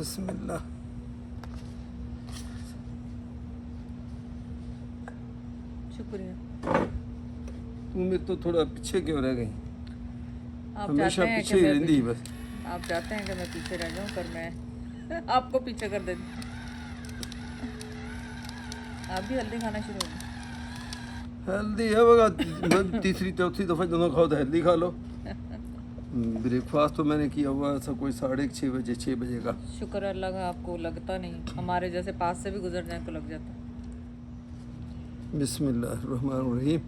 بسم اللہ. شکریہ. تم میں تو تھوڑا پیچھے کیوں رہ گئی؟ آپ ہمیشہ چاہتے ہیں پیچھے کہ ہی میں رہندی بس. آپ چاہتے ہیں کہ میں پیچھے رہ جاؤں، پر میں آپ کو پیچھے کر دیتی. آپ بھی ہلدی کھانا شروع ہو گئے؟ ہیلدی ہے بگا، تیسری چوتھی دفعہ دونوں کھاؤ تو ہیلدی کھا لو. بریک فاسٹ تو میں نے کیا ہوا ایسا کوئی 6:30 6 بجے کا. شکر اللہ کا آپ کو لگتا نہیں، ہمارے جیسے پاس سے بھی گزر جائیں تو لگ جاتا. بسم اللہ الرحمن الرحیم.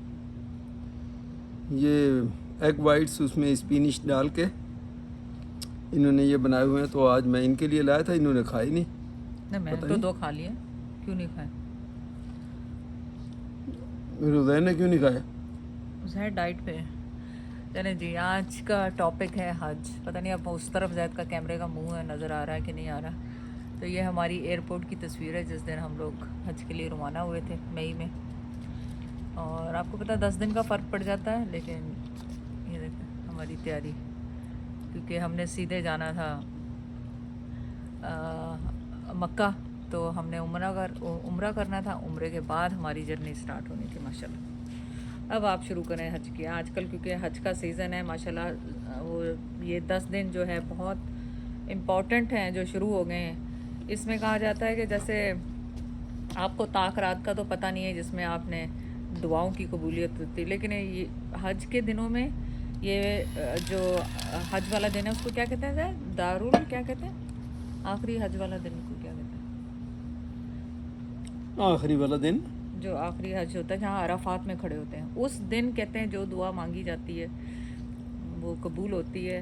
یہ ایگ وائٹس اس میں اسپینش ڈال کے انہوں نے یہ بنائے ہوئے ہیں، تو آج میں ان کے لیے لایا تھا، انہوں نے کھائی نہیں. نہیں، میں پتہ تو نہیں 2 کھا لیے، کیوں نہیں کھائے؟ روزین نے کیوں نہیں کھایا؟ زید ڈائٹ پہ. چلیں جی، آج کا ٹاپک ہے حج. پتہ نہیں اب اس طرف زید کا کیمرے کا منہ ہے، نظر آ رہا ہے کہ نہیں آ رہا. تو یہ ہماری ایئرپورٹ کی تصویر ہے جس دن ہم لوگ حج کے لیے روانہ ہوئے تھے مئی میں. اور آپ کو پتہ 10 دن کا فرق پڑ جاتا ہے، لیکن یہ دیکھیں ہماری تیاری، کیونکہ ہم نے سیدھے جانا تھا مکہ، تو ہم نے عمرہ کرنا تھا. عمرے کے بعد ہماری جرنی سٹارٹ ہونی تھی ماشاءاللہ. اب آپ شروع کریں حج کی. آج کل کیونکہ حج کا سیزن ہے ماشاءاللہ، وہ یہ 10 دن جو ہے بہت امپورٹنٹ ہیں جو شروع ہو گئے ہیں. اس میں کہا جاتا ہے کہ جیسے آپ کو طاق رات کا تو پتہ نہیں ہے جس میں آپ نے دعاؤں کی قبولیت ہوتی، لیکن یہ حج کے دنوں میں یہ جو حج والا دن ہے اس کو کیا کہتے ہیں؟ دارال کیا کہتے ہیں؟ آخری حج والا دن کو کیا کہتے ہیں؟ آخری والا دن جو آخری حج ہوتا ہے جہاں عرفات میں کھڑے ہوتے ہیں، اس دن کہتے ہیں جو دعا مانگی جاتی ہے وہ قبول ہوتی ہے.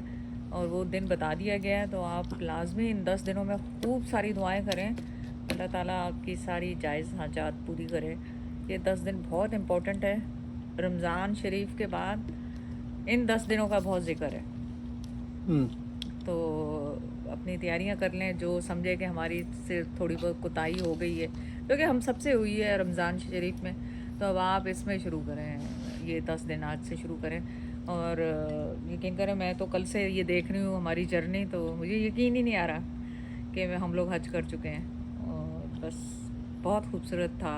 اور وہ دن بتا دیا گیا ہے، تو آپ لازمی ان 10 دنوں میں خوب ساری دعائیں کریں. اللہ تعالیٰ آپ کی ساری جائز حاجات پوری کرے. یہ 10 دن بہت امپورٹنٹ ہے. رمضان شریف کے بعد ان 10 دنوں کا بہت ذکر ہے. تو اپنی تیاریاں کر لیں. جو سمجھے کہ ہماری سے تھوڑی بہت کوتاہی ہو گئی ہے، کیونکہ ہم سب سے ہوئی ہے رمضان شریف میں، تو اب آپ اس میں شروع کریں. یہ 10 دن آج سے شروع کریں. اور یقین کریں میں تو کل سے یہ دیکھ رہی ہوں ہماری جرنی، تو مجھے یقین ہی نہیں آ رہا کہ ہم لوگ حج کر چکے ہیں. اور بس بہت خوبصورت تھا،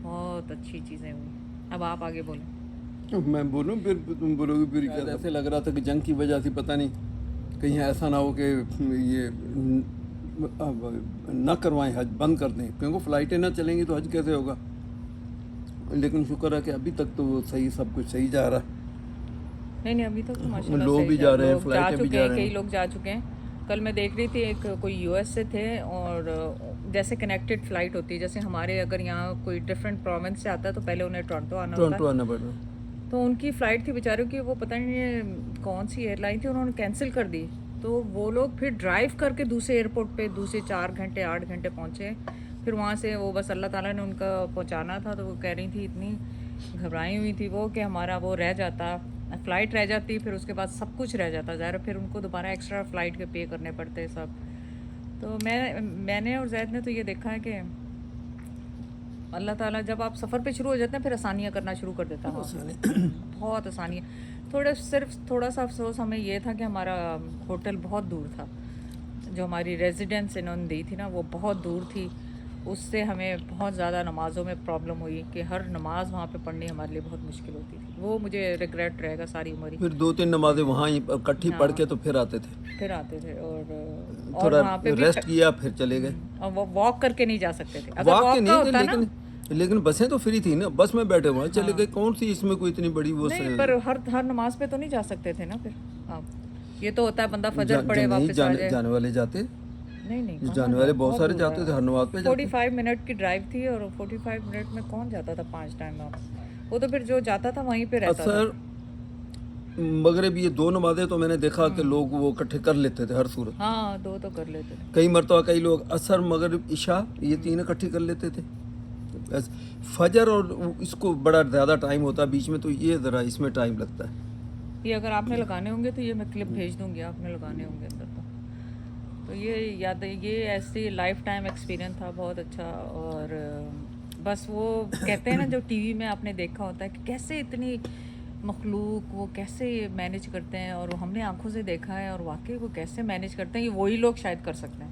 بہت اچھی چیزیں ہوئی. اب آپ آگے بولیں. میں بولوں پھر تم بولو گے پھر کیا؟ ایسے لگ رہا تھا کہ جنگ کی وجہ سے پتہ نہیں کہیں ایسا نہ ہو کہ یہ نہ کروائیں، حج بند کر دیں، کیونکہ فلائٹیں نہ چلیں گی تو حج کیسے ہوگا. لیکن شکر ہے کہ ابھی تک تو وہ صحیح، سب کچھ صحیح جا رہا ہے. نہیں ابھی تک تو ماشاء اللہ لوگ بھی صحیح جا رہے ہیں، لوگ جا فلائٹیں بھی چکے جا ہیں، رہے کئی ہیں. لوگ جا چکے ہیں. کل میں دیکھ رہی تھی ایک کوئی یو ایس سے تھے، اور جیسے کنیکٹڈ فلائٹ ہوتی ہے، جیسے ہمارے اگر یہاں کوئی ڈفرینٹ پروونس سے آتا ہے تو پہلے انہیں ٹورنٹو آنا ہوتا ٹورنٹو ہے. آنا پڑ رہا. تو ان کی فلائٹ تھی بیچاروں کی، وہ پتہ نہیں کون سی ایئر لائن تھی، انہوں نے کینسل کر دی. تو وہ لوگ پھر ڈرائیو کر کے دوسرے ایئرپورٹ پہ دوسرے 4 گھنٹے 8 گھنٹے پہنچے. پھر وہاں سے وہ بس اللہ تعالیٰ نے ان کا پہنچانا تھا. تو وہ کہہ رہی تھی اتنی گھبرائی ہوئی تھی وہ کہ ہمارا وہ رہ جاتا، فلائٹ رہ جاتی، پھر اس کے بعد سب کچھ رہ جاتا. ظاہر پھر ان کو دوبارہ ایکسٹرا فلائٹ کے پے کرنے پڑتے سب. تو میں نے اور زید نے تو یہ دیکھا ہے کہ اللہ تعالیٰ جب آپ سفر پہ شروع ہو جاتے ہیں پھر آسانیاں کرنا شروع کر دیتا ہے. بہت آسانی. صرف تھوڑا سا افسوس ہمیں یہ تھا کہ ہمارا ہوٹل بہت دور تھا. جو ہماری ریزیڈنس انہوں نے دی تھی نا وہ بہت دور تھی. اس سے ہمیں بہت زیادہ نمازوں میں پرابلم ہوئی کہ ہر نماز وہاں پہ پڑھنی ہمارے لیے بہت مشکل ہوتی تھی. وہ مجھے ریگریٹ رہے گا ساری عمر ہی. پھر 2-3 نمازیں وہاں ہی اکٹھی پڑھ کے تو پھر آتے تھے. اور تھوڑا وہاں پہ بھی ریسٹ کیا پھر چلے گئے. اور وہ واک کر کے نہیں جا سکتے تھے. اگر واک کے واک کا نہیں تھے، ہوتا نا، لیکن بسیں تو فری تھی نا، بس میں بیٹھے وہاں چلے گئے. کون سی اس میں کوئی اتنی بڑی وہ نہیں، پر ہر نماز پہ تو نہیں جا سکتے تھے نا. پھر آپ یہ تو ہوتا ہے بندہ فجر پڑھے واپس آ جائے. جانے والے جاتے، نہیں جانے والے بہت سارے جاتے تھے، ہر نماز پہ جاتے. 45 منٹ کی ڈرائیو تھی، اور 45 منٹ میں کون جاتا تھا 5 ٹائم آپ. وہ تو پھر جو جاتا تھا وہیں پہ رہتا تھا. اثر مغرب یہ 2 نمازیں تو میں نے دیکھا کہ لوگ وہ اکٹھے کر لیتے تھے ہر صورت. ہاں 2 تو کر لیتے تھے. کئی مرتبہ کئی لوگ اثر مغرب عشاء یہ 3 اکٹھی کر لیتے تھے. فجر اور اس کو بڑا زیادہ ٹائم ہوتا ہے بیچ میں، تو یہ ذرا اس میں ٹائم لگتا ہے. یہ اگر آپ نے لگانے ہوں گے تو یہ میں کلپ بھیج دوں گی، آپ نے لگانے ہوں گے اندر. تو یہ یاد ہے، یہ ایسی لائف ٹائم ایکسپیرینس تھا بہت اچھا. اور بس وہ کہتے ہیں نا جو ٹی وی میں آپ نے دیکھا ہوتا ہے کہ کیسے اتنی مخلوق وہ کیسے مینیج کرتے ہیں، اور ہم نے آنکھوں سے دیکھا ہے، اور واقعی وہ کیسے مینیج کرتے ہیں یہ وہی لوگ شاید کر سکتے ہیں.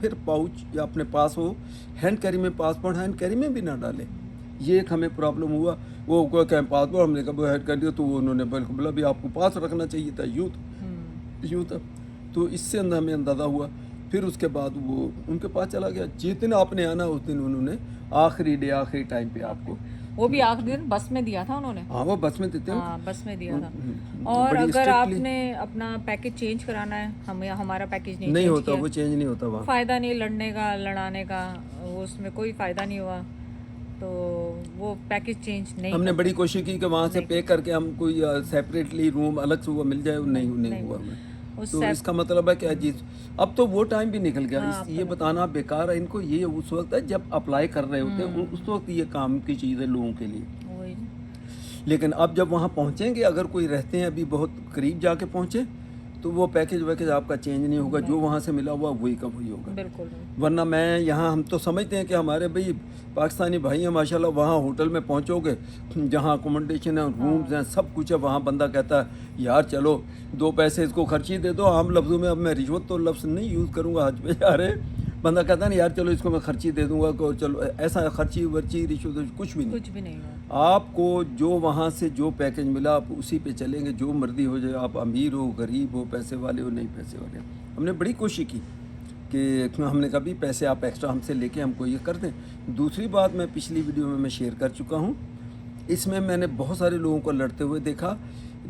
پھر پاؤچ یا اپنے پاس ہو، ہینڈ کیری میں پاسپورٹ ہینڈ کیری میں بھی نہ ڈالیں. یہ ایک ہمیں پرابلم ہوا. وہ کوئی کہ پاسپورٹ ہم نے کہا ہیڈ کر دیا تو انہوں نے بالکل بولا بھی آپ کو پاس رکھنا چاہیے تھا، یوں تھا. تو اس سے ہمیں اندازہ ہوا. پھر اس کے بعد وہ ان کے پاس چلا گیا. جس دن آپ نے آنا اس دن انہوں نے آخری ٹائم پہ آپ کو وہ بھی آخری دن بس میں دیا تھا انہوں نے. ہاں وہ بس میں دیتے ہیں. ہاں بس میں دیا تھا. اور اگر آپ نے اپنا پیکج چینج کرانا ہے، ہمارا پیکج نہیں ہوتا، وہ چینج نہیں ہوتا وہاں. فائدہ نہیں لڑنے کا لڑانے کا، اس میں کوئی فائدہ نہیں ہوا، تو وہ پیکج چینج نہیں. ہم نے بڑی کوشش کی کہ وہاں سے پے کر کے ہم کوئی سیپریٹلی روم الگ سے وہ مل جائے، نہیں ہوا ہمیں. تو اس کا مطلب ہے کہ اب تو وہ ٹائم بھی نکل گیا. یہ بتانا بیکار ہے ان کو. یہ اس وقت ہے جب اپلائی کر رہے ہوتے ہیں، اس وقت یہ کام کی چیز ہے لوگوں کے لیے. لیکن اب جب وہاں پہنچیں گے، اگر کوئی رہتے ہیں ابھی بہت قریب جا کے پہنچے، تو وہ پیکج آپ کا چینج نہیں ہوگا. جو وہاں سے ملا ہوا وہی کا وہی ہوگا. بالکل. ورنہ میں یہاں ہم تو سمجھتے ہیں کہ ہمارے بھائی پاکستانی بھائی ہیں ماشاءاللہ، وہاں ہوٹل میں پہنچو گے جہاں اکوموڈیشن ہے، رومز ہیں، سب کچھ ہے. وہاں بندہ کہتا ہے یار چلو 2 پیسے اس کو خرچی دے دو. عام لفظوں میں، اب میں رشوت تو لفظ نہیں یوز کروں گا، حج پہ جا رہے بندہ کہتا ہے نا یار چلو اس کو میں خرچی دے دوں گا، چلو ایسا خرچی ورچی رشوت کچھ بھی نہیں. آپ کو جو وہاں سے جو پیکج ملا آپ اسی پہ چلیں گے. جو مرضی ہو جائے، آپ امیر ہو غریب ہو، پیسے والے ہو نہیں پیسے والے ہو. ہم نے بڑی کوشش کی کہ ہم نے کبھی پیسے آپ ایکسٹرا ہم سے لے کے ہم کو یہ کر دیں. دوسری بات میں پچھلی ویڈیو میں شیئر کر چکا ہوں، اس میں نے بہت سارے لوگوں کو لڑتے ہوئے دیکھا.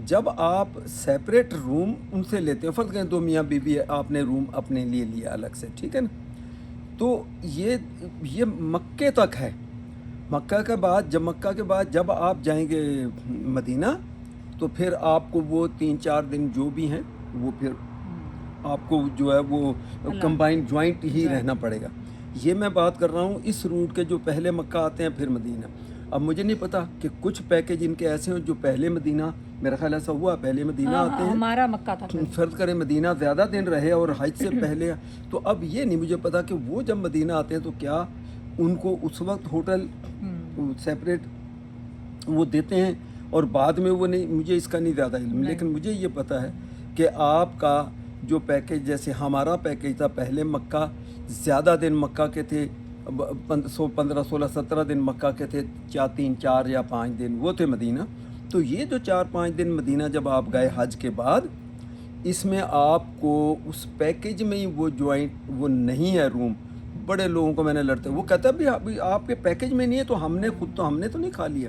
جب آپ سیپریٹ روم ان سے لیتے ہیں، فرض کریں 2 میاں بیوی ہے، آپ نے روم اپنے لیے لیا الگ سے، ٹھیک ہے نا، تو یہ مکے تک ہے. مکہ کے بعد جب آپ جائیں گے مدینہ، تو پھر آپ کو وہ 3-4 دن جو بھی ہیں وہ پھر آپ کو جو ہے وہ کمبائن جوائنٹ ہی رہنا پڑے گا. یہ میں بات کر رہا ہوں اس روٹ کے جو پہلے مکہ آتے ہیں پھر مدینہ. اب مجھے نہیں پتا کہ کچھ پیکج ان کے ایسے ہیں جو پہلے مدینہ، میرا خیال ایسا ہوا پہلے مدینہ آتے ہیں، ہمارا مکہ تھا. فرض کریں مدینہ زیادہ دن رہے اور حج سے پہلے. تو اب یہ نہیں مجھے پتا کہ وہ جب مدینہ آتے ہیں تو کیا ان کو اس وقت ہوٹل سیپریٹ وہ دیتے ہیں اور بعد میں وہ نہیں. مجھے اس کا نہیں زیادہ علم، لیکن مجھے یہ پتا ہے کہ آپ کا جو پیکج، جیسے ہمارا پیکج تھا پہلے مکہ، زیادہ دن مکہ کے تھے، 15, 16, 17 دن مکہ کے تھے، 3, 4 یا 5 دن وہ تھے مدینہ. تو یہ جو 4-5 دن مدینہ جب آپ گئے حج کے بعد، اس میں آپ کو اس پیکج میں ہی وہ جوائنٹ وہ نہیں ہے روم. بڑے لوگوں کو میں نے لڑتے وہ کہتا ہے بھی آپ کے پیکج میں نہیں ہے، تو ہم نے تو نہیں کھا لیا.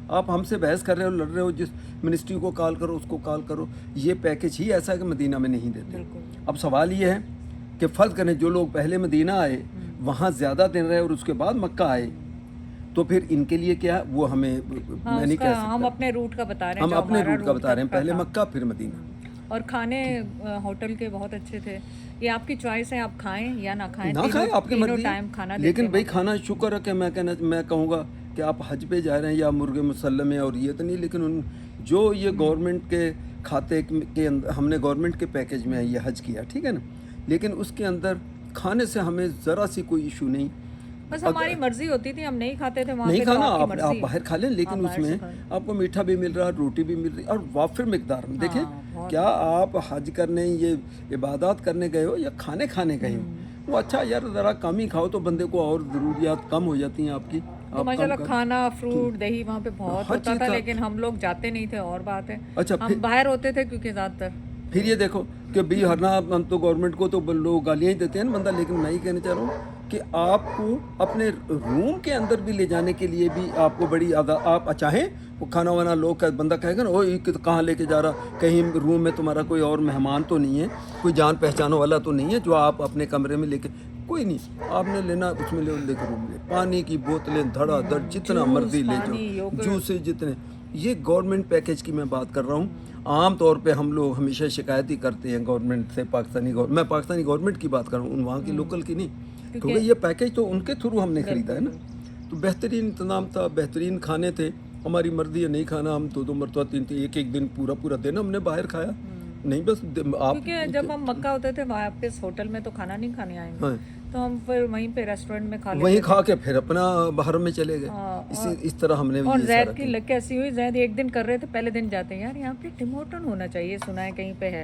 آپ ہم سے بحث کر رہے ہو، لڑ رہے ہو، جس منسٹری کو کال کرو اس کو کال کرو. یہ پیکج ہی ایسا ہے کہ مدینہ میں نہیں دیتے. اب سوال یہ ہے کہ فرض کریں جو لوگ پہلے مدینہ آئے، وہاں زیادہ دن رہے اور اس کے بعد مکہ آئے، تو پھر ان کے لیے کیا وہ ہمیں میں نہیں کہہ سکتا. ہم اپنے روٹ کا بتا رہے ہیں، ہم اپنے روٹ کا بتا رہے ہیں، پہلے مکہ پھر مدینہ. اور کھانے ہوٹل کے بہت اچھے تھے. یہ آپ کی چوائس ہے، آپ کھائیں یا نہ کھائیں، آپ کی مرضی. لیکن بھائی کھانا شکر ہے کہ میں کہوں گا کہ آپ حج پہ جا رہے ہیں یا مرغ مسلم ہے اور یہ تو نہیں، لیکن جو یہ گورنمنٹ کے کھاتے کے ہم نے گورنمنٹ کے پیکج میں یہ حج کیا، ٹھیک ہے نا، لیکن اس کے اندر کھانے سے ہمیں ذرا سی کوئی ایشو نہیں. بس ہماری مرضی ہوتی تھی، ہم نہیں کھاتے تھے وہاں نہیں پہ. کھانا آپ باہر کھا لیں، لیکن اس میں آپ کو میٹھا بھی مل رہا ہے، روٹی بھی مل رہی ہے اور وافر مقدار میں. دیکھیں کیا آپ حج کرنے یہ عبادات کرنے گئے ہو یا کھانے گئے ہو، وہ اچھا یار ذرا کم ہی کھاؤ تو بندے کو اور ضروریات کم ہو جاتی ہیں آپ کی. تو ماشاءاللہ کھانا فروٹ دہی وہاں پہ بہت ہوتا تھا، لیکن ہم لوگ جاتے نہیں تھے، اور بات ہے ہم باہر ہوتے تھے کیونکہ زیادہ تر. پھر یہ دیکھو کہ بھی ہرنا ہم تو گورنمنٹ کو تو لوگ گالیاں ہی دیتے ہیں نا بندہ، لیکن میں یہ کہنا چاہ رہا ہوں کہ آپ کو اپنے روم کے اندر بھی لے جانے کے لیے بھی آپ کو بڑی آپ چاہیں وہ کھانا وانا لوگ بندہ کہے گا نا او کہاں لے کے جا رہا، کہیں روم میں تمہارا کوئی اور مہمان تو نہیں ہے، کوئی جان پہچانوں والا تو نہیں ہے جو آپ اپنے کمرے میں لے کے. کوئی نہیں، آپ نے لینا اس میں لے کے روم لے. پانی کی بوتلیں دھڑا دھڑ جتنا مرضی لے جاؤ، جوسے جتنے. یہ گورنمنٹ پیکج کی میں بات کر رہا ہوں. عام طور پہ ہم لوگ ہمیشہ شکایت ہی کرتے ہیں گورنمنٹ سے، میں پاکستانی گورنمنٹ کی بات کر رہا ہوں، وہاں کی لوکل کی نہیں، کیونکہ یہ پیکج تو ان کے تھرو ہم نے خریدا ہے نا. تو بہترین انتظام تھا، بہترین کھانے تھے. ہماری مرضی ہے نہیں کھانا، ہم 2 مرتبہ 3 ایک دن پورا دن ہم نے باہر کھایا نہیں. بس آپ کیونکہ جب ہم مکہ ہوتے تھے واپس ہوٹل میں تو کھانا نہیں کھانے آئیں گے، تو ہم پھر وہیں پہ ریسٹورنٹ میں کھا لیتے، وہیں کھا کے پھر اپنا باہر میں چلے گئے. اس طرح ہم نے. اور زید کی لگ کیسی ہوئی، زید ایک دن کر رہے تھے، پہلے دن جاتے ہیں یار یہاں پہ ٹم ہارٹن ہونا چاہیے، سنا ہے کہیں پہ ہے.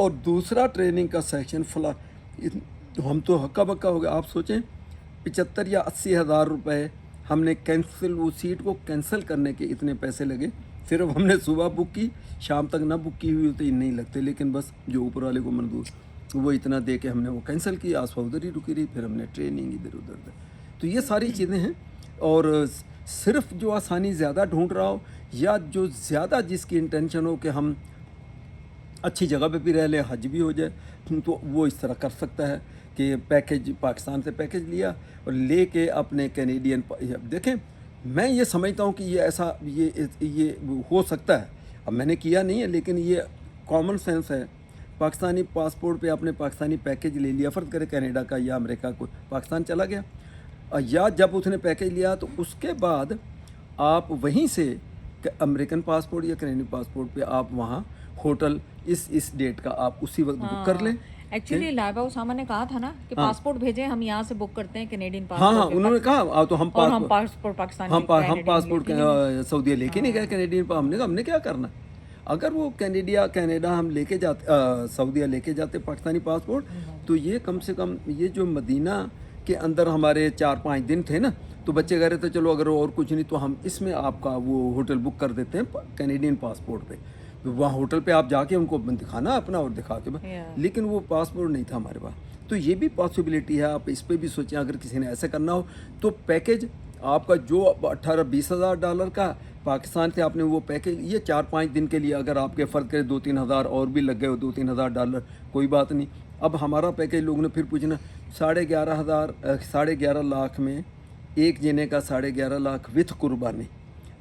اور دوسرا ٹریننگ کا سیکشن فلاں ہم تو ہکا بکا ہو گیا. آپ سوچیں 75 یا 80 ہزار روپے ہم نے کینسل, وہ سیٹ کو کینسل کرنے کے اتنے پیسے لگے. صرف ہم نے صبح بک کی, شام تک نہ بک کی ہوئی ہوتی نہیں لگتے, لیکن بس جو اوپر والے کو منظور وہ اتنا دے کے ہم نے وہ کینسل کی. آسفا ادھر ہی رکی رہی, پھر ہم نے ٹریننگ ادھر ادھر. تو یہ ساری چیزیں ہیں. اور صرف جو آسانی زیادہ ڈھونڈ رہا ہو یا جو زیادہ جس کی انٹینشن ہو کہ ہم اچھی جگہ پہ بھی رہ لیں, حج بھی ہو جائے, تو وہ اس طرح کر سکتا ہے کہ پیکیج پاکستان سے پیکیج لیا اور لے کے اپنے کینیڈین. دیکھیں میں یہ سمجھتا ہوں کہ یہ ایسا یہ ہو سکتا ہے. اب میں نے کیا نہیں ہے, لیکن یہ کامن سینس ہے. پاکستانی پاسپورٹ پہ اپنے پاکستانی پیکیج لے لیا, فرض کرے کینیڈا کا یا امریکہ کو, پاکستان چلا گیا, یا جب اس نے پیکیج لیا تو اس کے بعد آپ وہیں سے امریکن پاسپورٹ یا کینیڈین پاسپورٹ پہ آپ وہاں ہوٹل اس ڈیٹ کا آپ اسی وقت بک کر لیں. ایکچولی لائبہ اسامہ نے کہا تھا نا کہ پاسپورٹ بھیجیں, ہم یہاں سے بک کرتے ہیں کینیڈین ہاں پاسپورٹ. انہوں نے کہا تو ہم پاسپورٹ پاکستانی ہم پاسپورٹ سعودیہ لے کے نہیں گئے کینیڈین پر. ہم نے کہا ہم نے کیا کرنا. اگر وہ کینیڈا ہم لے کے جاتے, سعودیہ لے کے جاتے پاکستانی پاسپورٹ, تو یہ کم سے کم یہ جو مدینہ کے اندر ہمارے 4-5 دن تھے نا, تو بچے کہہ رہے تھے چلو اگر اور کچھ نہیں تو ہم اس میں آپ کا وہ ہوٹل بک کر دیتے ہیں کینیڈین پاسپورٹ پہ. وہاں ہوٹل پہ آپ جا کے ان کو دکھانا اپنا اور دکھا کے, لیکن وہ پاسپورٹ نہیں تھا ہمارے پاس. تو یہ بھی پاسبلٹی ہے, آپ اس پہ بھی سوچیں. اگر کسی نے ایسے کرنا ہو تو پیکیج آپ کا جو 18-20 ہزار ڈالر کا پاکستان سے آپ نے وہ پیکیج, یہ 4-5 دن کے لیے اگر آپ کے فرض کرے 2-3 ہزار اور بھی لگ گئے ہو, 2-3 ہزار ڈالر, کوئی بات نہیں. اب ہمارا پیکیج لوگوں نے پھر پوچھنا 11.5 لاکھ میں ایک جنے کا 11.5 لاکھ وتھ قربانی,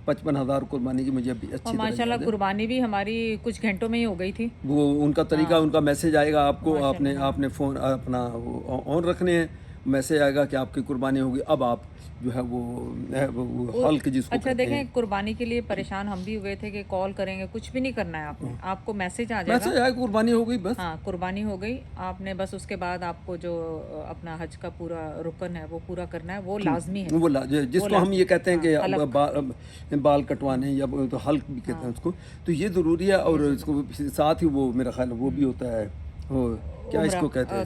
55,000 قربانی کی. مجھے ابھی اچھی طرح ماشاء اللہ قربانی بھی ہماری کچھ گھنٹوں میں ہی ہو گئی تھی. وہ ان کا طریقہ, ان کا میسج آئے گا آپ کو, آپ نے فون اپنا آن رکھنے ہیں, میسج آئے گا کہ آپ کی قربانی ہوگی. اب آپ جو ہے وہ حلق جس کو اچھا دیکھیں, قربانی کے لیے پریشان ہم بھی ہوئے تھے کہ کال کریں گے, کچھ بھی نہیں کرنا ہے آپ نے, آپ کو میسج آ جائے گا, میسج آئے قربانی ہو گئی بس. ہاں قربانی ہو گئی آپ نے, بس اس کے بعد آپ کو جو اپنا حج کا پورا رکن ہے وہ پورا کرنا ہے, وہ لازمی ہے. وہ جس کو ہم یہ کہتے ہیں کہ بال کٹوانے یا حلق بھی کہتے ہیں اس کو, تو یہ ضروری ہے. اور اس کو ساتھ ہی وہ میرا خیال وہ بھی ہوتا ہے, وہ کیا اس کو کہتے ہیں,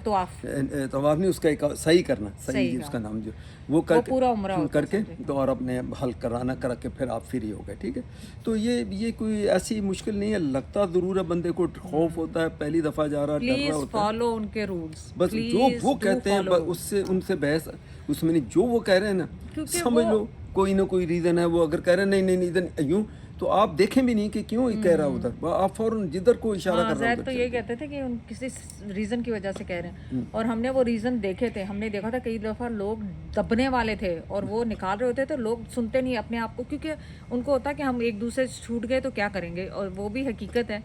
طواف نہیں, اس کا ایک صحیح کرنا, صحیح اس کا نام جو وہ کر کے تو اور اپنے حلق کرانا, کر کے پھر آپ فری ہو گئے. ٹھیک ہے, تو یہ کوئی ایسی مشکل نہیں ہے. لگتا ضرور ہے بندے کو, خوف ہوتا ہے, پہلی دفعہ جا رہا, ڈر رہا ہوتا ہے. فالو ان کے رولز, بس جو وہ کہتے ہیں ان سے بحث اس میں نہیں. جو وہ کہہ رہے ہیں نا, سمجھ لو کوئی نہ کوئی ریزن ہے. وہ اگر کہہ رہے ہیں نہیں ادھر یوں, تو آپ دیکھیں بھی نہیں کہ کیوں یہ کہہ رہا ادھر, آپ فوراً جدھر کو اشارہ کر رہا ہے. تو یہ کہتے تھے کہ ان کسی ریزن کی وجہ سے کہہ رہے ہیں, اور ہم نے وہ ریزن دیکھے تھے. ہم نے دیکھا تھا کئی دفعہ لوگ دبنے والے تھے اور وہ نکال رہے ہوتے تھے, لوگ سنتے نہیں اپنے آپ کو, کیونکہ ان کو ہوتا کہ ہم ایک دوسرے سے چھوٹ گئے تو کیا کریں گے, اور وہ بھی حقیقت ہے.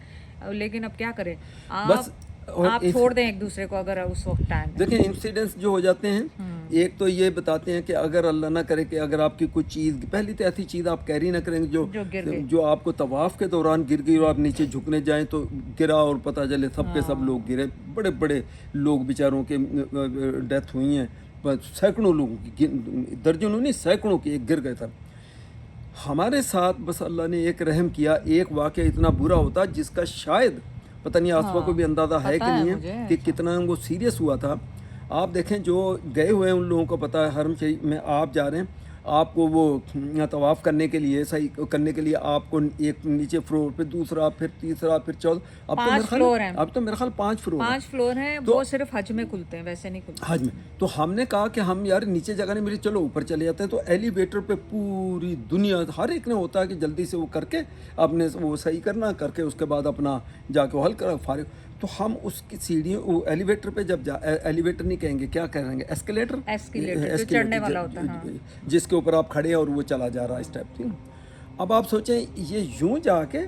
لیکن اب کیا کریں, آپ چھوڑ دیں ایک دوسرے کو اگر اس وقت ٹائم. دیکھیں انسیڈنٹس جو ہو جاتے ہیں, ایک تو یہ بتاتے ہیں کہ اگر اللہ نہ کرے کہ اگر آپ کی کوئی چیز, پہلی تو ایسی چیز آپ کیری نہ کریں گے جو آپ کو طواف کے دوران گر گئی اور آپ نیچے جھکنے جائیں تو گرا اور پتہ چلے سب کے سب لوگ گرے. بڑے بڑے لوگ بیچاروں کے ڈیتھ ہوئی ہیں, سینکڑوں لوگوں کی, درجنوں نہیں سینکڑوں کی, ایک گر گئے تھا. ہمارے ساتھ بس اللہ نے ایک رحم کیا, ایک واقعہ اتنا برا ہوتا جس کا شاید پتہ نہیں آسفا کو بھی اندازہ ہے کہ نہیں ہے کہ کتنا وہ سیریس ہوا تھا. آپ دیکھیں جو گئے ہوئے ہیں ان لوگوں کو پتہ ہے, حرم شریف میں آپ جا رہے ہیں, آپ کو وہ طواف کرنے کے لیے, صحیح کرنے کے لیے آپ کو ایک نیچے فلور پہ, دوسرا, پھر تیسرا, پھر چوتھا, اب تو میرے خیال 5 فلور ہیں. وہ صرف حج میں کھلتے ہیں, ویسے نہیں کھلتے حج میں. تو ہم نے کہا کہ ہم یار نیچے جگہ نہیں ملی, چلو اوپر چلے جاتے ہیں. تو ایلیویٹر پہ پوری دنیا, ہر ایک نے ہوتا ہے کہ جلدی سے وہ کر کے اپنے وہ صحیح کرنا, کر کے اس کے بعد اپنا جا کے حل کرا فارغ. تو ہم اس کی سیڑھیوں, وہ ایلیویٹر پہ جب ایلیویٹر نہیں کہیں گے, کیا کہیں گے, ایسکیلیٹر چڑھنے والا ہوتا ہے, جس کے اوپر آپ کھڑے ہیں اور وہ چلا جا رہا ہے اس ٹائپ. اب آپ سوچیں یہ یوں جا کے,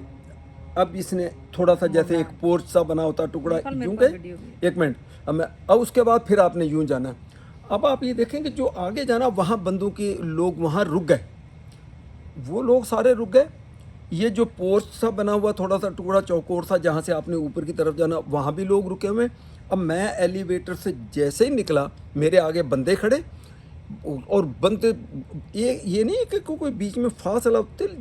اب اس نے تھوڑا سا جیسے ایک پورچ سا بنا ہوتا ٹکڑا, یوں گئے, ایک منٹ, اب اس کے بعد پھر آپ نے یوں جانا. اب آپ یہ دیکھیں کہ جو آگے جانا, وہاں بندوں کے لوگ وہاں رک گئے, وہ لوگ سارے رک گئے. یہ جو پورچ سا بنا ہوا تھوڑا سا ٹکڑا چوکور سا جہاں سے آپ نے اوپر کی طرف جانا, وہاں بھی لوگ رکے ہوئے. اب میں ایلیویٹر سے جیسے ہی نکلا, میرے آگے بندے کھڑے, اور بندے یہ نہیں کہ کوئی بیچ میں فاصلہ تل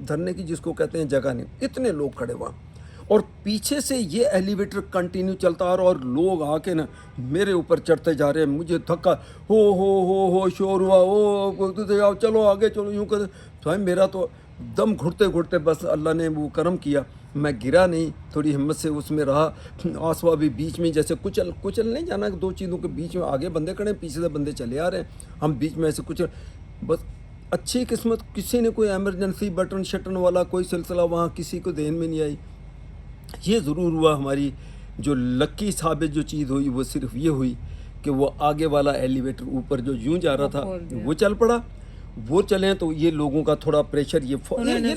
دھرنے کی جس کو کہتے ہیں جگہ نہیں, اتنے لوگ کھڑے وہاں. اور پیچھے سے یہ ایلیویٹر کنٹینیو چلتا آ رہا اور لوگ آ کے نا میرے اوپر چڑھتے جا رہے ہیں, مجھے دھکا ہو شور ہوا, او چلو آگے چلو, یوں کر صاحب میرا تو دم گھٹتے گھٹتے بس اللہ نے وہ کرم کیا, میں گرا نہیں, تھوڑی ہمت سے اس میں رہا. آسوا بھی بیچ میں جیسے کچل نہیں جانا, دو چیزوں کے بیچ میں آگے بندے کھڑے ہیں, پیچھے سے بندے چلے آ رہے ہیں, ہم بیچ میں ایسے کچل, بس اچھی قسمت کسی نے کوئی ایمرجنسی بٹن شٹن والا کوئی سلسلہ وہاں کسی کو ذہن میں نہیں آئی. یہ ضرور ہوا ہماری جو لکی ثابت جو چیز ہوئی وہ صرف یہ ہوئی کہ وہ آگے والا ایلیویٹر اوپر جو یوں جا رہا تھا وہ چل پڑا. وہ چلیں تو یہ لوگوں کا تھوڑا پریشر یہ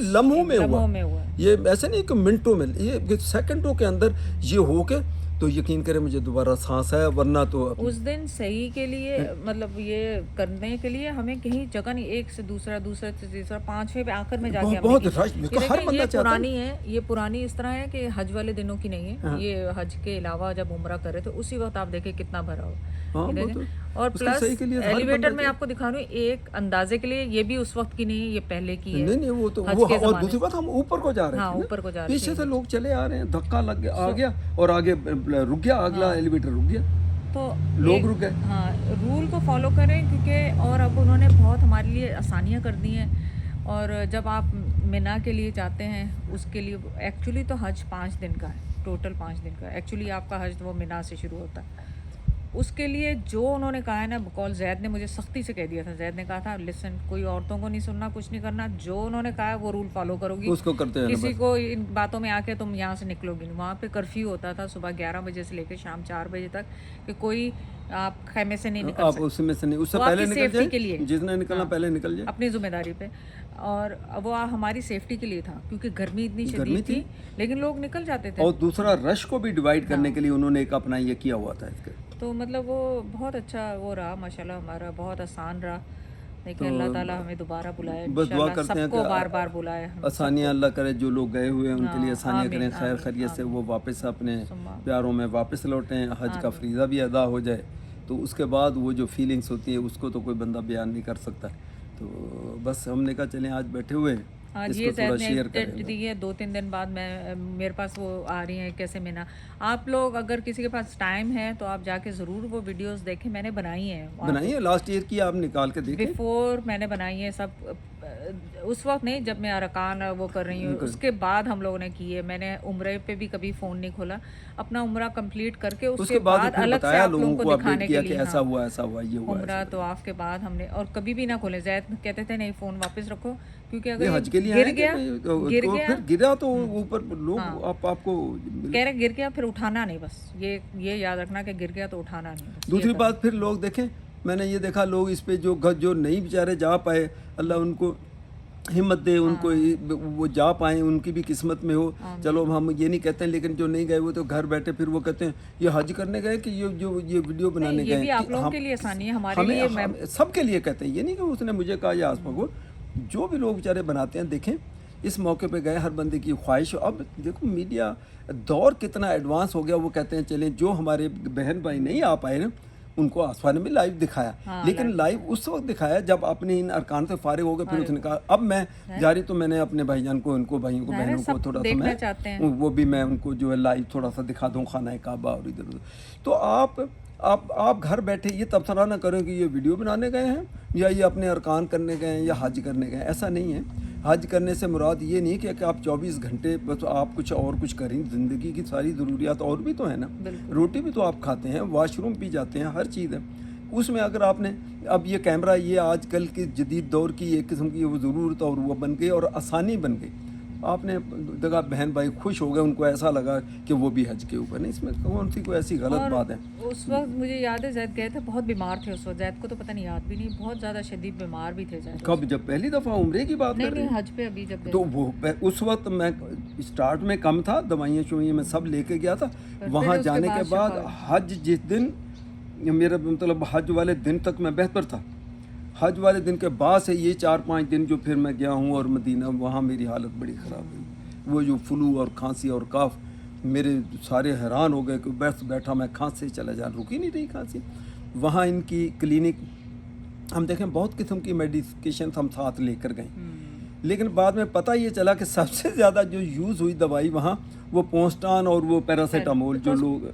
لمحوں میں ہوا, یہ ایسے نہیں کہ منٹوں میں, یہ سیکنڈوں کے اندر یہ ہو کے تو یقین کریں مجھے دوبارہ سانس آیا, ورنہ تو اس دن صحیح کے لیے مطلب یہ کرنے کے لیے ہمیں کہیں جگہ نہیں, ایک سے دوسرا سے تیسرا پانچویں پہ آخر میں جا کے بہت رش, ہر بندہ چاہتا پرانی ہے, یہ پرانی اس طرح ہے کہ حج والے دنوں کی نہیں ہے, یہ حج کے علاوہ جب عمرہ کرے تو اسی وقت آپ دیکھیں کتنا بھرا ہو. اور پلس ایلیویٹر میں آپ کو دکھا رہی ہوں ایک اندازے کے لیے, یہ بھی اس وقت کی نہیں ہے, یہ پہلے کی ہے. نہیں وہ تو وہ, اور دوسری بات ہم اوپر کو جا رہے ہیں, اوپر کو جا رہے ہیں, پیچھے سے لوگ چلے آ رہے ہیں, دھکا لگ گیا, آ گیا اور آگے رک گیا, اگلا ایلیویٹر رک گیا, تو لوگ رک گئے. ہاں, رول کو فالو کریں کیونکہ اور اب انہوں نے بہت ہمارے لیے آسانیاں کر دی ہیں. اور جب آپ مینا کے لیے جاتے ہیں اس کے لیے ایکچولی تو حج 5 دن کا ہے, ٹوٹل 5 دن کا ایکچولی آپ کا حج وہ مینا سے شروع ہوتا ہے. اس کے لیے جو انہوں نے کہا ہے نا, بکول زید نے مجھے سختی سے کہہ دیا تھا, زید نے کہا تھا لسن, کوئی عورتوں کو نہیں سننا, کچھ نہیں کرنا, جو انہوں نے کہا ہے وہ رول فالو کرو گی, اس کو کرتے ہیں, کسی کو ان باتوں میں آ کے تم یہاں سے نکلو گی نہیں. وہاں پہ کرفیو ہوتا تھا صبح 11 بجے سے لے کے شام 4 بجے تک کہ کوئی آپ خیمے سے نہیں نکل سکتے, اس میں سے نہیں, اس سے پہلے نکل جائے, جس نے نکلنا پہلے نکل جائے اپنی ذمہ داری پہ. اور وہ ہماری سیفٹی کے لیے تھا کیونکہ گرمی اتنی شدید تھی, لیکن لوگ نکل جاتے تھے. اور دوسرا رش کو بھی ڈیوائڈ کرنے کے لیے انہوں نے ایک اپنا یہ کیا ہوا تھا اس کے, تو مطلب وہ بہت اچھا وہ رہا ماشاءاللہ, ہمارا بہت آسان رہا. لیکن اللہ تعالیٰ ہمیں دوبارہ بلائے, بس دعا کرتے ہیں کہ بار بار بلائے, آسانیاں اللہ کرے, جو لوگ گئے ہوئے ہیں ان کے لیے آسانیاں کریں, خیر خیریت سے وہ واپس اپنے پیاروں میں واپس لوٹیں, حج کا فریضہ بھی ادا ہو جائے. تو اس کے بعد وہ جو فیلنگس ہوتی ہے اس کو تو کوئی بندہ بیان نہیں کر سکتا. تو بس ہم نے کہا چلیں آج بیٹھے ہوئے ہیں, اس کو تھوڑا شیئر کریں. دی ہے 2-3 دن بعد میں میرے پاس وہ آ رہی ہیں کیسے مینا. آپ لوگ اگر کسی کے پاس ٹائم ہے تو آپ جا کے ضرور وہ ویڈیوز دیکھیں, میں نے بنائی ہیں لاسٹ ایئر کی, آپ نکال کے دیکھیں, بیفور میں نے بنائی ہے سب, اس وقت نہیں جب میں ارکان وہ کر رہی ہوں, اس کے بعد ہم لوگوں نے کی ہے. میں نے عمرے پہ بھی کبھی فون نہیں کھولا, اپنا عمرہ کمپلیٹ کر کے اس کے بعد الگ سے آپ لوگوں کو دکھانے کے لیے ایسا ہوا یہ ہوا, عمرہ طواف کے بعد ہم نے, اور کبھی بھی نہ کھولے. زید کہتے تھے نہیں فون واپس رکھو, کیونکہ اگر حج کے لیے گر گیا گرا تو اوپر لوگ آپ کو کہہ رہے گر گیا پھر اٹھانا نہیں, بس یہ یاد رکھنا کہ گر گیا تو اٹھانا نہیں. دوسری بات پھر لوگ دیکھیں, میں نے یہ دیکھا لوگ اس پہ جو نہیں بیچارے جا پائے, اللہ ان کو ہمت دے, ان کو وہ جا پائیں, ان کی بھی قسمت میں ہو. چلو ہم یہ نہیں کہتے ہیں, لیکن جو نہیں گئے وہ تو گھر بیٹھے پھر وہ کہتے ہیں یہ حج کرنے گئے کہ یہ ویڈیو بنانے گئے. آپ لوگوں کے لیے آسانی ہے, ہمارے لیے سب کے لیے کہتے ہیں, یہ نہیں کہ اس نے مجھے کہا یہ آس پگو, جو بھی لوگ بیچارے بناتے ہیں. دیکھیں اس موقع پہ گئے, ہر بندے کی خواہش. اب دیکھو میڈیا دور کتنا ایڈوانس ہو گیا, وہ کہتے ہیں چلیں جو ہمارے بہن بھائی نہیں آ پائے نا ان کو آسمان میں لائیو دکھایا, لیکن لائیو اس وقت دکھایا جب اپنے ان ارکان سے فارغ ہو گئے. پھر اس نے کہا اب میں جاری, تو میں نے اپنے بھائی جان کو, ان کو بھائیوں کو بہنوں کو تھوڑا سا میں وہ بھی میں ان کو جو ہے لائیو تھوڑا سا دکھا دوں, خانہ کعبہ اور ادھر ادھر. تو آپ گھر بیٹھے یہ تبصرہ نہ کریں کہ یہ ویڈیو بنانے گئے ہیں یا یہ اپنے ارکان کرنے گئے ہیں یا حج کرنے گئے ہیں. ایسا نہیں ہے. حج کرنے سے مراد یہ نہیں کہ آپ 24 گھنٹے بس آپ کچھ اور کچھ کریں, زندگی کی ساری ضروریات اور بھی تو ہیں نا, روٹی بھی تو آپ کھاتے ہیں, واش روم بھی جاتے ہیں, ہر چیز ہے اس میں. اگر آپ نے اب یہ کیمرہ, یہ آج کل کی جدید دور کی ایک قسم کی وہ ضرورت اور وہ بن گئی اور آسانی بن گئی. آپ نے دیکھا بہن بھائی خوش ہو گئے, ان کو ایسا لگا کہ وہ بھی حج کے اوپر, نہیں اس میں کون سی کوئی ایسی غلط بات ہے. اس وقت مجھے یاد ہے زید گئے تھے, بہت بیمار تھے اس وقت, زید کو تو پتہ نہیں یاد بھی نہیں, بہت زیادہ شدید بیمار بھی تھے زید. کب, جب پہلی دفعہ عمرے کی بات کر رہے ہیں؟ نہیں حج پہ ابھی جب تو وہ اس وقت میں اسٹارٹ میں کم تھا, دوائیاں شوئیاں میں سب لے کے گیا تھا. وہاں جانے کے بعد حج جس دن, میرا مطلب حج والے دن تک میں بہتر تھا, حج والے دن کے بعد سے یہ 4-5 دن جو پھر میں گیا ہوں اور مدینہ, وہاں میری حالت بڑی خراب ہوئی. وہ جو فلو اور کھانسی اور کاف, میرے سارے حیران ہو گئے کہ بیٹھا میں کھانسی چلا جا, رکی نہیں رہی کھانسی. وہاں ان کی کلینک ہم دیکھیں, بہت قسم کی میڈیکیشنس ہم ساتھ لے کر گئے. لیکن بعد میں پتہ یہ چلا کہ سب سے زیادہ جو یوز ہوئی دوائی وہاں وہ پونسٹان اور وہ پیراسیٹامول جو لوگ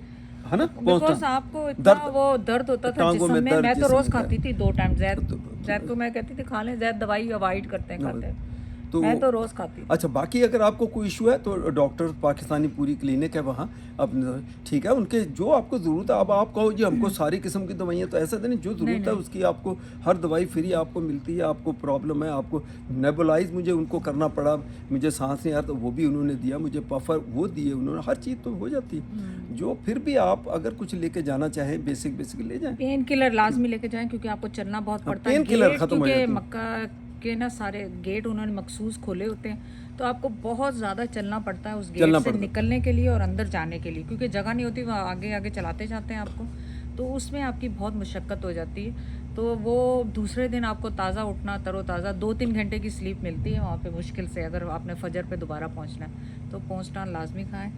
ہے نا بیکاز آپ کو اتنا وہ درد ہوتا تھا ٹانگوں میں جسم میں. درد میں تو جسم روز میں کھاتی تھی 2 ٹائم. زید کو میں کہتی تھی کھا لیں, زید دوائی اوائڈ کرتے ہیں کھاتے ہیں, تو میں تو روز کھاتی تھی. اچھا باقی اگر آپ کو کوئی ایشو ہے تو ڈاکٹر پاکستانی پوری کلینک ہے وہاں اپنے ٹھیک ہے, ان کے جو آپ کو ضرورت ہے. اب آپ کہو جی ہم کو ساری قسم کی دوائیاں, تو ایسا تو نہیں, جو ضرورت ہے اس کی آپ کو ہر دوائی فری آپ کو ملتی ہے. آپ کو پرابلم ہے, آپ کو نیبولائز مجھے ان کو کرنا پڑا, مجھے سانس نہیں آ رہا تو وہ بھی انہوں نے دیا, مجھے پفر وہ دیے انہوں نے, ہر چیز تو ہو جاتی ہے. جو پھر بھی آپ اگر کچھ لے کے جانا چاہیں بیسک لے جائیں. پین کلر لازمی لے کے جائیں کیونکہ آپ کو چلنا بہت پڑتا ہے. پین کلر ختم ہو کیونکہ جاتی ہے. مکہ کے نا سارے گیٹ انہوں نے مخصوص کھولے ہوتے ہیں, تو آپ کو بہت زیادہ چلنا پڑتا ہے اس گیٹ سے نکلنے کے لیے اور اندر جانے کے لیے, کیونکہ جگہ نہیں ہوتی, وہاں آگے آگے چلاتے جاتے ہیں آپ کو, تو اس میں آپ کی بہت مشقت ہو جاتی ہے. تو وہ دوسرے دن آپ کو تازہ اٹھنا, تر و تازہ 2-3 گھنٹے کی سلیپ ملتی ہے وہاں پہ مشکل سے, اگر آپ نے فجر پہ دوبارہ پہنچنا ہے تو پونسٹان لازمی کھائیں.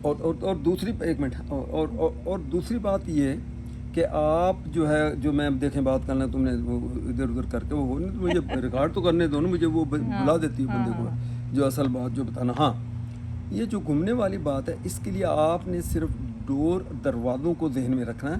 اور دوسری ایک منٹ اور دوسری بات یہ کہ آپ جو ہے, جو میں دیکھیں بات کرنا تم نے وہ ادھر ادھر کر کے وہ مجھے ریکارڈ تو کرنے دو نا, مجھے وہ بلا دیتی ہے بندے کو جو اصل بات جو بتانا. ہاں یہ جو گھومنے والی بات ہے, اس کے لیے آپ نے صرف ڈور دروازوں کو ذہن میں رکھنا ہے,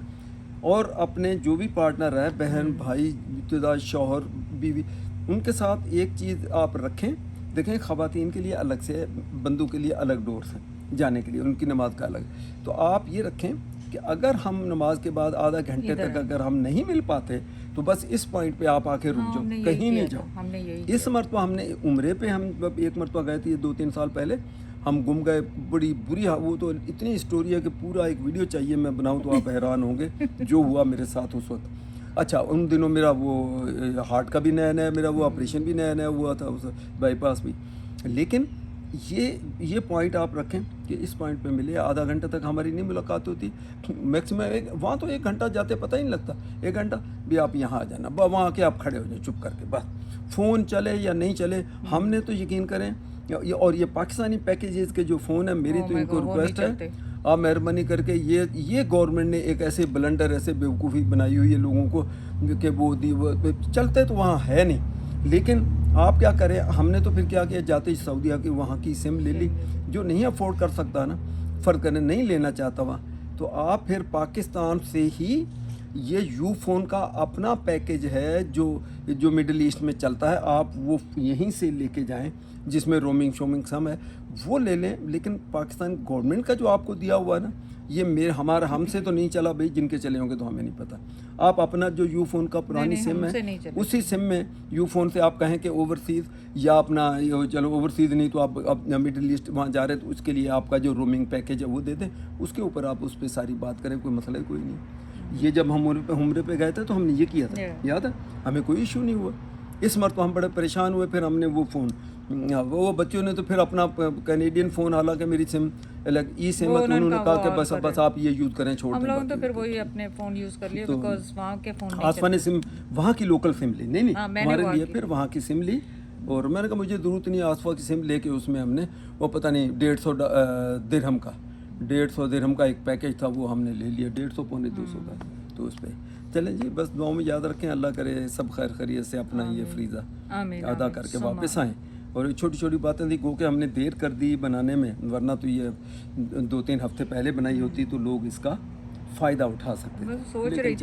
اور اپنے جو بھی پارٹنر ہے, بہن بھائی ابتدا شوہر بیوی, ان کے ساتھ ایک چیز آپ رکھیں. دیکھیں خواتین کے لیے الگ سے, بندوں کے لیے الگ ڈورس ہیں جانے کے لیے, ان کی نماز کا الگ. تو آپ یہ رکھیں کہ اگر ہم نماز کے بعد آدھا گھنٹے تک اگر ہم نہیں مل پاتے تو بس اس پوائنٹ پہ آپ آ کے رک جاؤ, کہیں نہیں جاؤ. اس مرتبہ ہم نے عمرے پہ ہم ایک مرتبہ گئے تھے 2-3 سال پہلے, ہم گم گئے, بڑی بری, وہ تو اتنی اسٹوری ہے کہ پورا ایک ویڈیو چاہیے میں بناؤں تو آپ حیران ہوں گے جو ہوا میرے ساتھ اس وقت. اچھا ان دنوں میرا وہ ہارٹ کا بھی نیا میرا وہ آپریشن بھی نیا ہوا تھا, اس بائی پاس بھی. لیکن یہ پوائنٹ آپ رکھیں کہ اس پوائنٹ پہ ملے, آدھا گھنٹہ تک ہماری نہیں ملاقات ہوتی, میکسیمم وہاں تو 1 گھنٹہ جاتے پتہ ہی نہیں لگتا, 1 گھنٹہ بھی آپ یہاں آ جانا, وہاں کے آپ کھڑے ہو جائیں چپ کر کے, بس فون چلے یا نہیں چلے. ہم نے تو یقین کریں, اور یہ پاکستانی پیکیجز کے جو فون ہیں, میری تو ان کو ریکویسٹ ہے, آپ مہربانی کر کے یہ گورنمنٹ نے ایک ایسے بلنڈر, ایسے بیوقوفی بنائی ہوئی ہے لوگوں کو کہ وہ چلتے تو وہاں ہے نہیں. لیکن آپ کیا کریں, ہم نے تو پھر کیا کیا, جاتے ہی سعودیہ کی وہاں کی سم لے لی. جو نہیں افورڈ کر سکتا نا, فرق کرنے نہیں لینا چاہتا وہاں, تو آپ پھر پاکستان سے ہی یہ یو فون کا اپنا پیکیج ہے جو مڈل ایسٹ میں چلتا ہے, آپ وہ یہیں سے لے کے جائیں, جس میں رومنگ شومنگ سم ہے وہ لے لیں. لیکن پاکستان گورنمنٹ کا جو آپ کو دیا ہوا ہے نا, یہ ہم سے تو نہیں چلا بھائی, جن کے چلے ہوں گے تو ہمیں نہیں پتہ. آپ اپنا جو یو فون کا پرانی سم ہے, اسی سم میں یو فون سے آپ کہیں کہ اوورسیز, یا اپنا چلو اوورسیز نہیں تو آپ مڈل ایسٹ وہاں جا رہے تو اس کے لیے آپ کا جو رومنگ پیکیج ہے وہ دے دیں, اس کے اوپر آپ اس پہ ساری بات کریں, کوئی مسئلہ کوئی نہیں. یہ جب ہم عمرے پہ گئے تھے تو ہم نے یہ کیا تھا, یاد ہے, ہمیں کوئی ایشو نہیں ہوا. اس مرتبہ ہم بڑے پریشان ہوئے, پھر ہم نے وہ فون, وہ بچوں نے تو پھر اپنا کینیڈین فون, حالانکہ میری سم الگ ای سم ہے, تو انہوں نے کہا کہ بس آپ یہ یوز کریں, چھوڑ دیں. ہم لوگ تو پھر وہی اپنے فون یوز کر لیے, بیکاز وہاں کے فون نہیں. آسفا نے سم وہاں کی لوکل سم لی, نہیں ہمارے لیے پھر وہاں کی سم لی, اور میں نے کہا مجھے ضرورت نہیں, آسفا کی سم لے کے اس میں ہم نے وہ پتہ نہیں 150 درہم کا ایک پیکیج تھا, وہ ہم نے لے لیا 150-200 کا. تو اس پہ چلیں جی, بس دعاؤں میں یاد رکھیں, اللہ کرے سب خیر خیریت سے اپنا یہ فریضہ ادا کر کے واپس آئیں. اور چھوٹی چھوٹی باتیں تھیں, گو کہ ہم نے دیر کر دی بنانے میں, ورنہ تو یہ 2-3 ہفتے پہلے بنائی ہوتی تو لوگ اس کا فائدہ اٹھا سکتے. سوچ رہی تھی